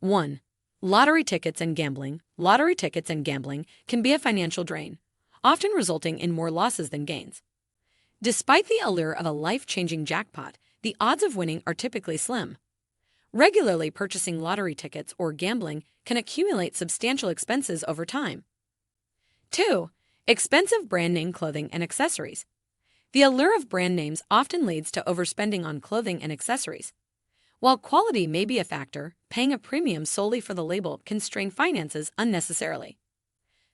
1. Lottery tickets and gambling. Lottery tickets and gambling can be a financial drain, often resulting in more losses than gains. Despite the allure of a life-changing jackpot, the odds of winning are typically slim. Regularly purchasing lottery tickets or gambling can accumulate substantial expenses over time. 2. Expensive brand name clothing and accessories. The allure of brand names often leads to overspending on clothing and accessories. While quality may be a factor, paying a premium solely for the label can strain finances unnecessarily.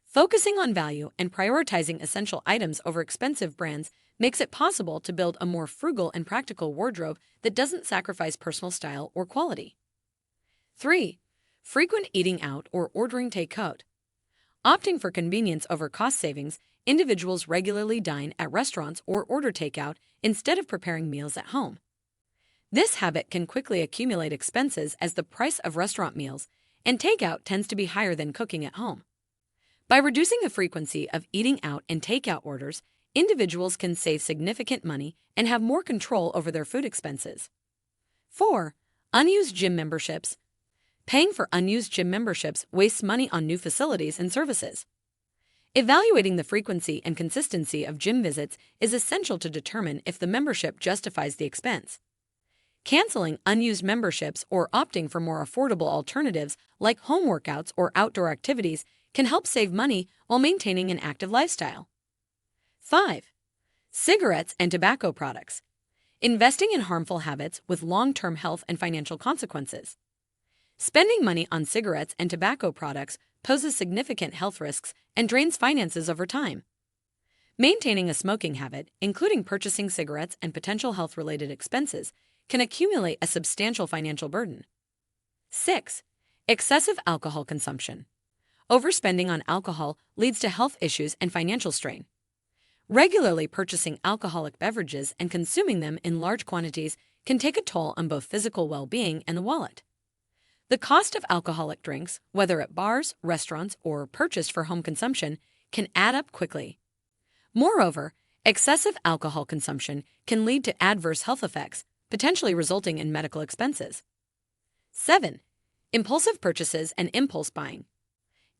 Focusing on value and prioritizing essential items over expensive brands makes it possible to build a more frugal and practical wardrobe that doesn't sacrifice personal style or quality. 3. Frequent eating out or ordering takeout. Opting for convenience over cost savings, individuals regularly dine at restaurants or order takeout instead of preparing meals at home. This habit can quickly accumulate expenses as the price of restaurant meals, and takeout tends to be higher than cooking at home. By reducing the frequency of eating out and takeout orders, individuals can save significant money and have more control over their food expenses. 4. Unused gym memberships. Paying for unused gym memberships wastes money on new facilities and services. Evaluating the frequency and consistency of gym visits is essential to determine if the membership justifies the expense. Canceling unused memberships or opting for more affordable alternatives like home workouts or outdoor activities can help save money while maintaining an active lifestyle. 5. Cigarettes and tobacco products. Investing in harmful habits with long-term health and financial consequences. Spending money on cigarettes and tobacco products poses significant health risks and drains finances over time. Maintaining a smoking habit, including purchasing cigarettes and potential health-related expenses, can accumulate a substantial financial burden. 6. Excessive alcohol consumption. Overspending on alcohol leads to health issues and financial strain. Regularly purchasing alcoholic beverages and consuming them in large quantities can take a toll on both physical well-being and the wallet. The cost of alcoholic drinks, whether at bars, restaurants, or purchased for home consumption, can add up quickly. Moreover, excessive alcohol consumption can lead to adverse health effects, potentially resulting in medical expenses. 7. Impulsive purchases and impulse buying.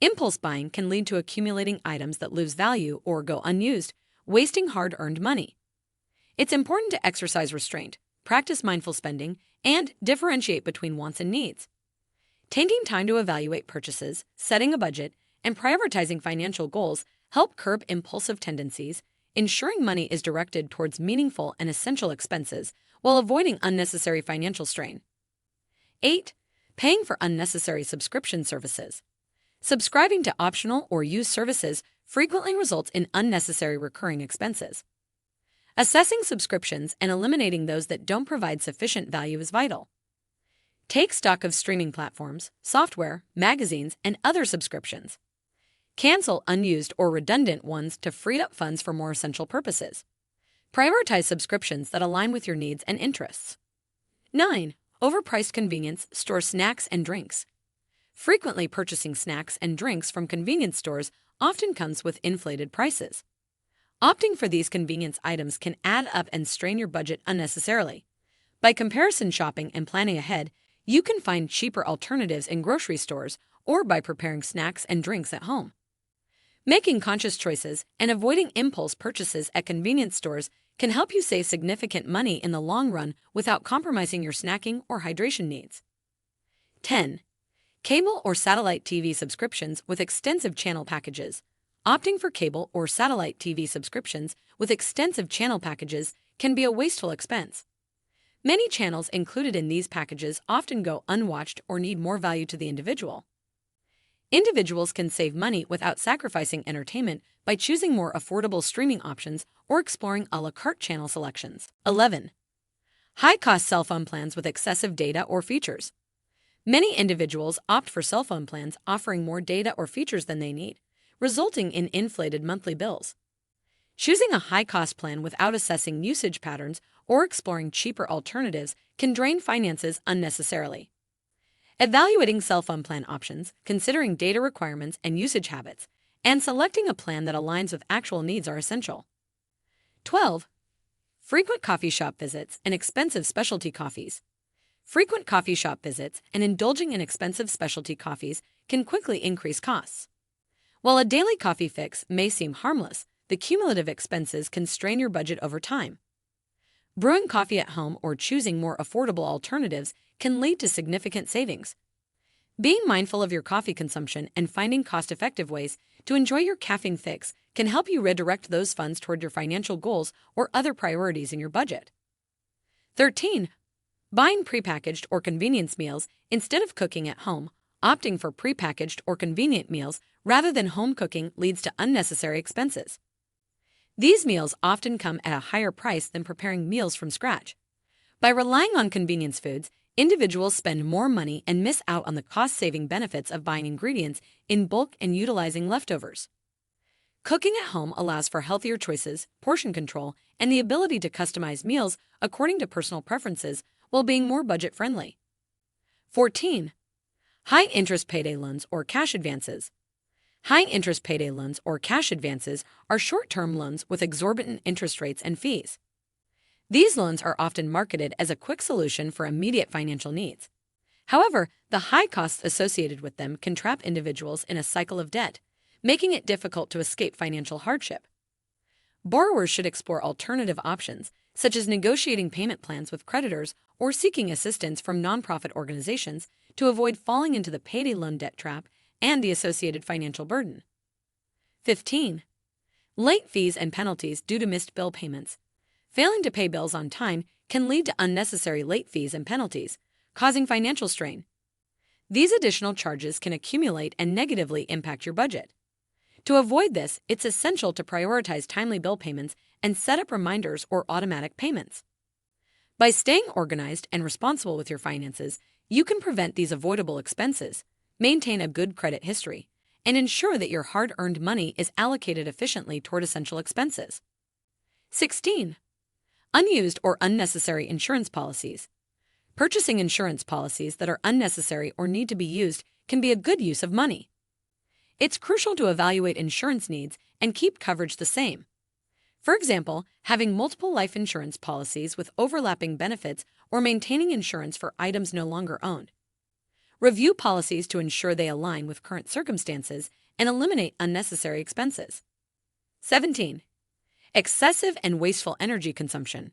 Impulse buying can lead to accumulating items that lose value or go unused, wasting hard-earned money. It's important to exercise restraint, practice mindful spending, and differentiate between wants and needs. Taking time to evaluate purchases, setting a budget, and prioritizing financial goals help curb impulsive tendencies, ensuring money is directed towards meaningful and essential expenses while avoiding unnecessary financial strain. 8. Paying for unnecessary subscription services. Subscribing to optional or used services frequently results in unnecessary recurring expenses. Assessing subscriptions and eliminating those that don't provide sufficient value is vital. Take stock of streaming platforms, software, magazines, and other subscriptions. Cancel unused or redundant ones to free up funds for more essential purposes. Prioritize subscriptions that align with your needs and interests. 9. Overpriced convenience store snacks and drinks. Frequently purchasing snacks and drinks from convenience stores often comes with inflated prices. Opting for these convenience items can add up and strain your budget unnecessarily. By comparison shopping and planning ahead, you can find cheaper alternatives in grocery stores or by preparing snacks and drinks at home. Making conscious choices and avoiding impulse purchases at convenience stores can help you save significant money in the long run without compromising your snacking or hydration needs. 10. Cable or satellite TV subscriptions with extensive channel packages. Opting for cable or satellite TV subscriptions with extensive channel packages can be a wasteful expense. Many channels included in these packages often go unwatched or need more value to the individual. Individuals can save money without sacrificing entertainment by choosing more affordable streaming options or exploring a la carte channel selections. 11. High-cost cell phone plans with excessive data or features. Many individuals opt for cell phone plans offering more data or features than they need, resulting in inflated monthly bills. Choosing a high-cost plan without assessing usage patterns or exploring cheaper alternatives can drain finances unnecessarily. Evaluating cell phone plan options, considering data requirements and usage habits, and selecting a plan that aligns with actual needs are essential. 12. Frequent coffee shop visits and expensive specialty coffees. Frequent coffee shop visits and indulging in expensive specialty coffees can quickly increase costs. While a daily coffee fix may seem harmless, the cumulative expenses can strain your budget over time. Brewing coffee at home or choosing more affordable alternatives can lead to significant savings. Being mindful of your coffee consumption and finding cost-effective ways to enjoy your caffeine fix can help you redirect those funds toward your financial goals or other priorities in your budget. 13. Buying prepackaged or convenience meals instead of cooking at home. Opting for prepackaged or convenient meals rather than home cooking leads to unnecessary expenses. These meals often come at a higher price than preparing meals from scratch. By relying on convenience foods, individuals spend more money and miss out on the cost-saving benefits of buying ingredients in bulk and utilizing leftovers. Cooking at home allows for healthier choices, portion control, and the ability to customize meals according to personal preferences while being more budget-friendly. 14. High-interest payday loans or cash advances. High-interest payday loans or cash advances are short-term loans with exorbitant interest rates and fees. These loans are often marketed as a quick solution for immediate financial needs. However, the high costs associated with them can trap individuals in a cycle of debt, making it difficult to escape financial hardship. Borrowers should explore alternative options, such as negotiating payment plans with creditors or seeking assistance from nonprofit organizations to avoid falling into the payday loan debt trap and the associated financial burden. 15. Late fees and penalties due to missed bill payments. Failing to pay bills on time can lead to unnecessary late fees and penalties, causing financial strain. These additional charges can accumulate and negatively impact your budget. To avoid this, it's essential to prioritize timely bill payments and set up reminders or automatic payments. By staying organized and responsible with your finances, you can prevent these avoidable expenses, maintain a good credit history, and ensure that your hard-earned money is allocated efficiently toward essential expenses. 16. Unused or unnecessary insurance policies. Purchasing insurance policies that are unnecessary or need to be used can be a good use of money. It's crucial to evaluate insurance needs and keep coverage the same. For example, having multiple life insurance policies with overlapping benefits or maintaining insurance for items no longer owned. Review policies to ensure they align with current circumstances and eliminate unnecessary expenses. 17. Excessive and wasteful energy consumption.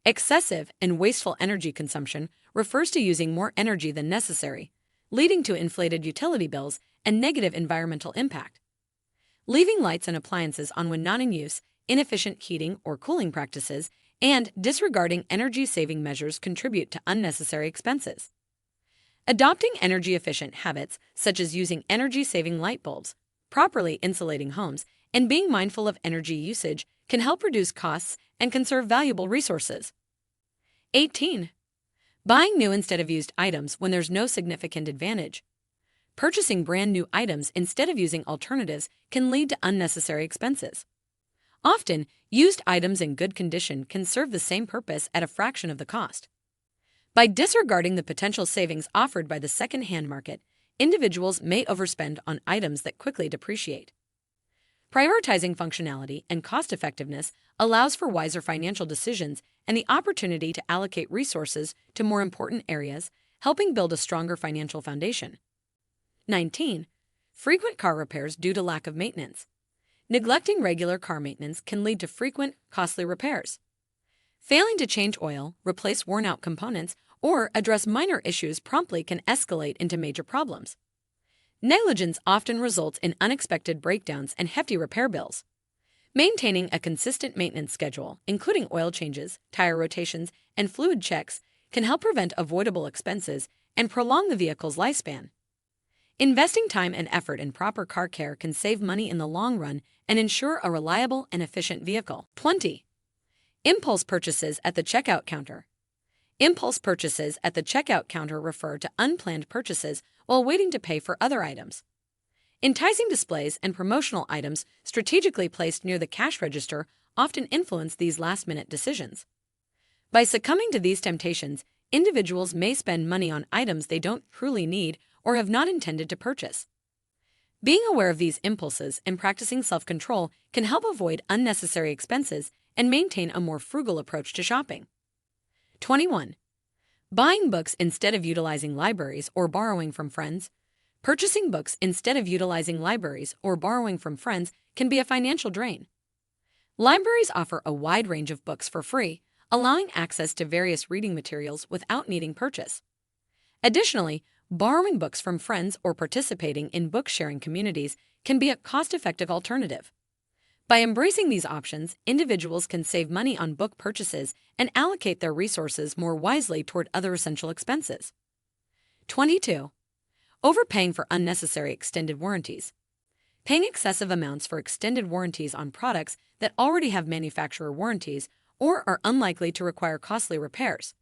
Excessive and wasteful energy consumption refers to using more energy than necessary, leading to inflated utility bills and negative environmental impact. Leaving lights and appliances on when not in use, inefficient heating or cooling practices, and disregarding energy-saving measures contribute to unnecessary expenses. Adopting energy-efficient habits, such as using energy-saving light bulbs, properly insulating homes, and being mindful of energy usage can help reduce costs and conserve valuable resources. 18. Buying new instead of used items when there's no significant advantage. Purchasing brand new items instead of using alternatives can lead to unnecessary expenses. Often, used items in good condition can serve the same purpose at a fraction of the cost. By disregarding the potential savings offered by the second-hand market, individuals may overspend on items that quickly depreciate. Prioritizing functionality and cost-effectiveness allows for wiser financial decisions and the opportunity to allocate resources to more important areas, helping build a stronger financial foundation. 19. Frequent car repairs due to lack of maintenance. Neglecting regular car maintenance can lead to frequent, costly repairs. Failing to change oil, replace worn-out components, or address minor issues promptly can escalate into major problems. Negligence often results in unexpected breakdowns and hefty repair bills. Maintaining a consistent maintenance schedule, including oil changes, tire rotations, and fluid checks, can help prevent avoidable expenses and prolong the vehicle's lifespan. Investing time and effort in proper car care can save money in the long run and ensure a reliable and efficient vehicle. 20. Impulse purchases at the checkout counter. Impulse purchases at the checkout counter refer to unplanned purchases while waiting to pay for other items. Enticing displays and promotional items strategically placed near the cash register often influence these last-minute decisions. By succumbing to these temptations, individuals may spend money on items they don't truly need or have not intended to purchase. Being aware of these impulses and practicing self-control can help avoid unnecessary expenses and maintain a more frugal approach to shopping. 21. Buying books instead of utilizing libraries or borrowing from friends. Purchasing books instead of utilizing libraries or borrowing from friends can be a financial drain. Libraries offer a wide range of books for free, allowing access to various reading materials without needing purchase. Additionally, borrowing books from friends or participating in book-sharing communities can be a cost-effective alternative. By embracing these options, individuals can save money on book purchases and allocate their resources more wisely toward other essential expenses. 22. Overpaying for unnecessary extended warranties. Paying excessive amounts for extended warranties on products that already have manufacturer warranties or are unlikely to require costly repairs.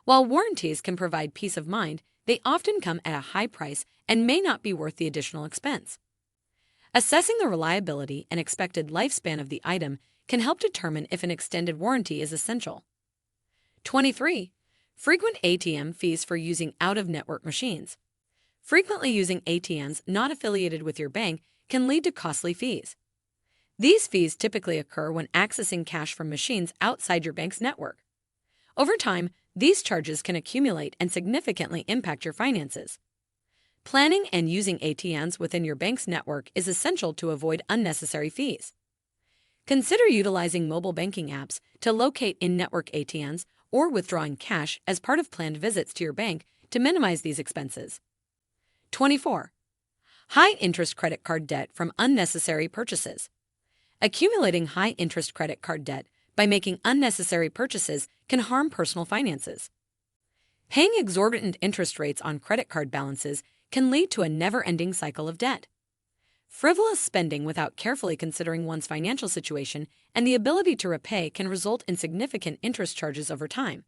While warranties can provide peace of mind, they often come at a high price and may not be worth the additional expense. Assessing the reliability and expected lifespan of the item can help determine if an extended warranty is essential. 23. Frequent ATM fees for using out-of-network machines. Frequently using ATMs not affiliated with your bank can lead to costly fees. These fees typically occur when accessing cash from machines outside your bank's network. Over time, these charges can accumulate and significantly impact your finances. Planning and using ATMs within your bank's network is essential to avoid unnecessary fees. Consider utilizing mobile banking apps to locate in-network ATMs or withdrawing cash as part of planned visits to your bank to minimize these expenses. 24. High-interest credit card debt from unnecessary purchases. Accumulating high-interest credit card debt by making unnecessary purchases can harm personal finances. Paying exorbitant interest rates on credit card balances can lead to a never-ending cycle of debt. Frivolous spending without carefully considering one's financial situation and the ability to repay can result in significant interest charges over time.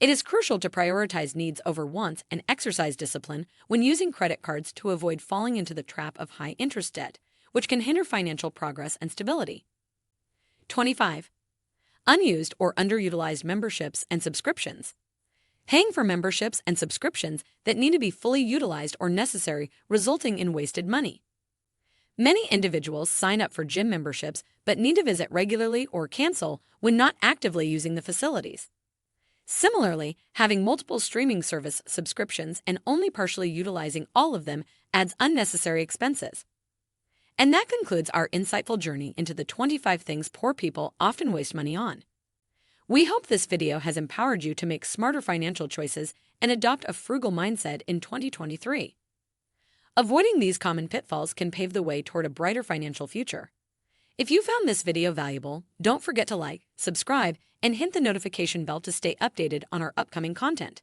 It is crucial to prioritize needs over wants and exercise discipline when using credit cards to avoid falling into the trap of high-interest debt, which can hinder financial progress and stability. 25. Unused or underutilized memberships and subscriptions. Paying for memberships and subscriptions that need to be fully utilized or necessary, resulting in wasted money. Many individuals sign up for gym memberships but need to visit regularly or cancel when not actively using the facilities. Similarly, having multiple streaming service subscriptions and only partially utilizing all of them adds unnecessary expenses. And that concludes our insightful journey into the 25 things poor people often waste money on. We hope this video has empowered you to make smarter financial choices and adopt a frugal mindset in 2023. Avoiding these common pitfalls can pave the way toward a brighter financial future. If you found this video valuable, don't forget to like, subscribe, and hit the notification bell to stay updated on our upcoming content.